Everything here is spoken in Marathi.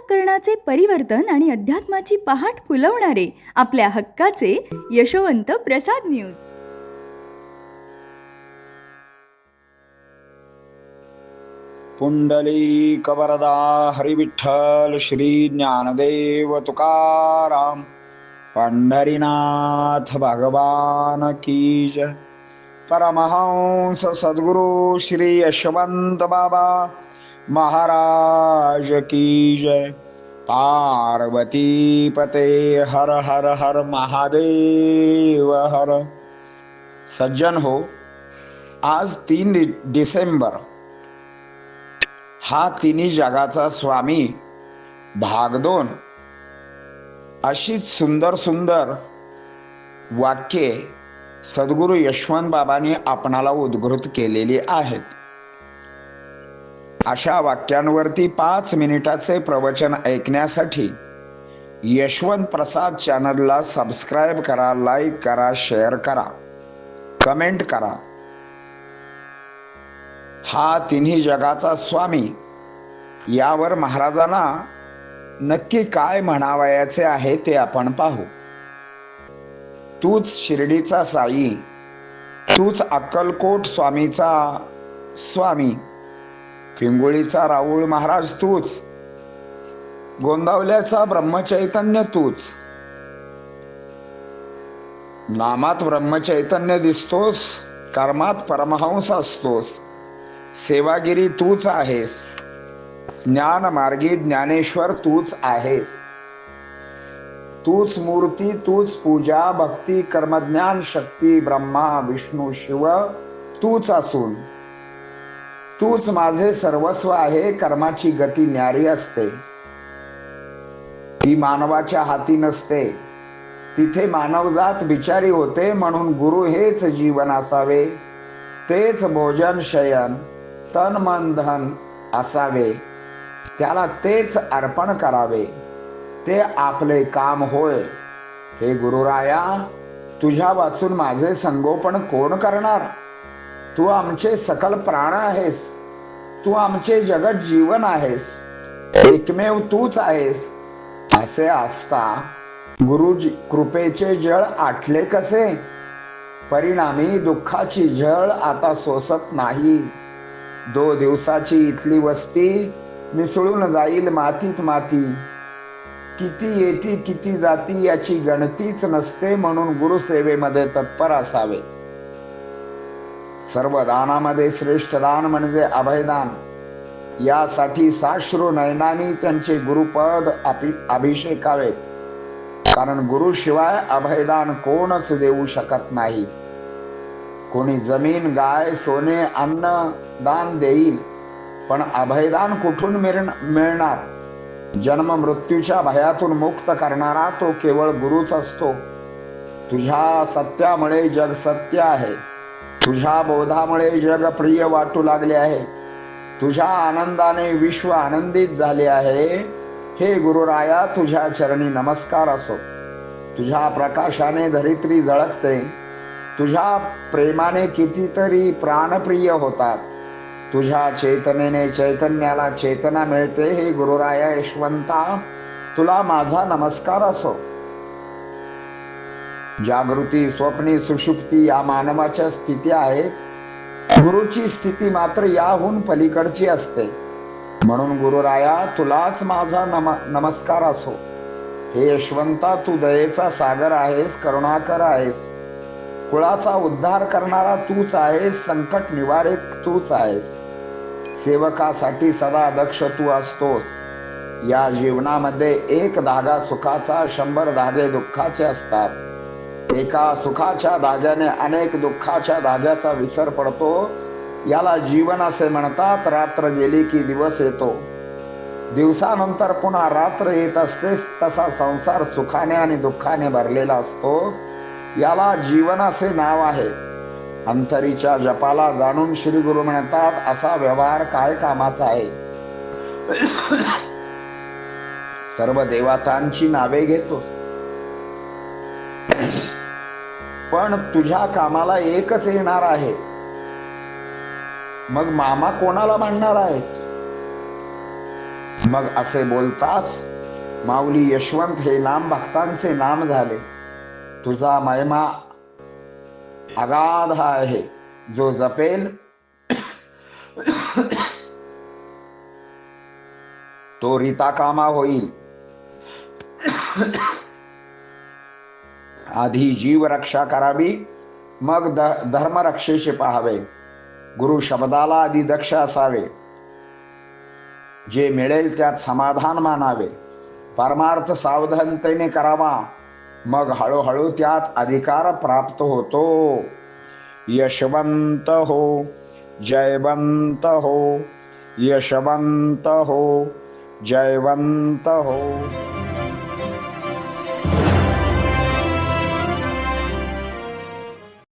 अंतःकरणाचे परिवर्तन आणि अध्यात्माची पहाट फुलवणारे आपल्या हक्काचे यशवंत प्रसाद न्यूज. पुंडलिक वरदा हरिविठ्ठल श्री ज्ञानदेव तुकाराम पंढरीनाथ भगवान की जय. परमहंस सद्गुरु श्री यशवंत बाबा महाराज की जय. पार्वती पते हर हर हर महादेव हर. सज्जन हो, आज 3 डिसेंबर हा तिन्ही जगाचा स्वामी भाग 2 अशीच सुंदर सुंदर वाक्ये सद्गुरु यशवंत बाबांनी आपणाला उद्घृत केलेली आहेत. अशा वाक्यांवरती 5 मिनिटाचे प्रवचन ऐकण्यासाठी यशवंत प्रसाद चॅनलला सबस्क्राईब करा, लाईक करा, शेअर करा, कमेंट करा. हा तिन्ही जगाचा स्वामी यावर महाराजांना नक्की काय म्हणावयाचे आहे ते आपण पाहू. तूच शिर्डीचा साई, तूच अक्कलकोट स्वामीचा स्वामी, पिंगुळीचा राऊळ महाराज तूच, गोंदावल्याचा ब्रह्मचैतन्य तूच. नामात ब्रह्मचैतन्य दिसतोस, कर्मात परमहंस असतोस. सेवागिरी तूच आहेस, ज्ञान मार्गी ज्ञानेश्वर तूच आहेस. तूच मूर्ती, तूच पूजा, भक्ती, कर्मज्ञान, शक्ती, ब्रह्मा विष्णू शिव तूच असून तूच माझे सर्वस्व आहे. कर्माची गती न्यारी असते, ती मानवाच्या हाती नसते. तिथे मानवजात बिचारी होते. म्हणून गुरु हेच जीवन असावे, तेच भोजन शयन तन मन धन असावे. त्याला तेच अर्पण करावे, ते आपले काम होय. हे गुरुराया, तुझ्या वाचून माझे संगोपन कोण करणार? तू आमचे सकल प्राण आहेस, तू आमचे जगत जीवन आहेस, एकमेव तूच आहेस. असे असता गुरु कृपेचे जळ आटले कसे? परिणामी दुःखाची झळ आता सोसत नाही. 2 दिवसाची इथली वस्ती मिसळून जाईल मातीत माती. किती येती किती जाती याची गणतीच नसते. म्हणून गुरुसेवेमध्ये तत्पर असावे. सर्व दानामध्ये श्रेष्ठ दान म्हणजे अभयदान. यासाठी साश्रू नयनांनी त्यांचे गुरुपद अभिषेकावेत. कारण गुरुशिवाय अभयदान कोणच देऊ शकत नाही. कोणी जमीन, गाय, सोने, अन्न दान देईल, पण अभयदान कुठून मिळणार? जन्म मृत्यूच्या भयातून मुक्त करणारा तो केवळ गुरुच असतो. तुझ्या सत्यामुळे जग सत्य आहे, तुझ्या बोधामुळे जग प्रिय वाटू लागले आहे, तुझ्या आनंदाने विश्व आनंदित झाले आहे. हे गुरुराया, तुझ्या चरणी नमस्कार असो. तुझ्या प्रकाशाने धरित्री झळकते, तुझ्या प्रेमाने कितीतरी प्राणप्रिय होतात, तुझ्या चेतनेने चैतन्याला चेतना मिळते. हे गुरुराया यशवंता, तुला माझा नमस्कार असो. जागृती, स्वप्नी, सुषुप्ती या मानवाच्या स्थिती आहे. गुरुची स्थिती मात्र याहून पलीकडची असते. म्हणून गुरुराया, तुलाच माझा नमस्कार असो. हे यशवंता, तू दयेचा सागर आहेस, करुणाकर आहेस, कुळाचा उद्धार करणारा तूच आहेस, संकट निवारक तूच आहेस. सेवकासाठी सदा दक्ष तू असतोस. या जीवनामध्ये एक धागा सुखाचा, 100 धागे दुःखाचे असतात. एका सुखाच्या धाग्याने अनेक दुःखाच्या धाग्याचा विसर पडतो. याला जीवन असे म्हणतात. रात्र गेली की दिवस येतो, दिवसानंतर पुन्हा रात्र येत असते. तसा संसार सुखाने आणि दुःखाने भरलेला असतो. याला जीवन असे नाव आहे. अंतरीच्या जपाला जाणून श्री गुरु म्हणतात, असा व्यवहार काय कामाचा आहे? सर्व देवतांची नावे घेतोस, पण तुझ्या कामाला एकच येणार आहे. मग मामा कोणाला म्हणणार आहेस? मग असे बोलताच माऊली यशवंत हे नाम भक्तांचे नाम झाले. तुझा महिमा अगाध आहे, जो जपेल तो रीताकामा होईल. आधी जीव रक्षा करावी, मग धर्मरक्षेचे पाहावे. गुरु शब्दाला आधी दक्ष असावे, जे मिळेल त्यात समाधान मानावे. परमार्थ सावधानतेने करावा, मग हळूहळू त्यात अधिकार प्राप्त होतो. यशवंत हो, जयवंत हो, यशवंत हो, जयवंत हो.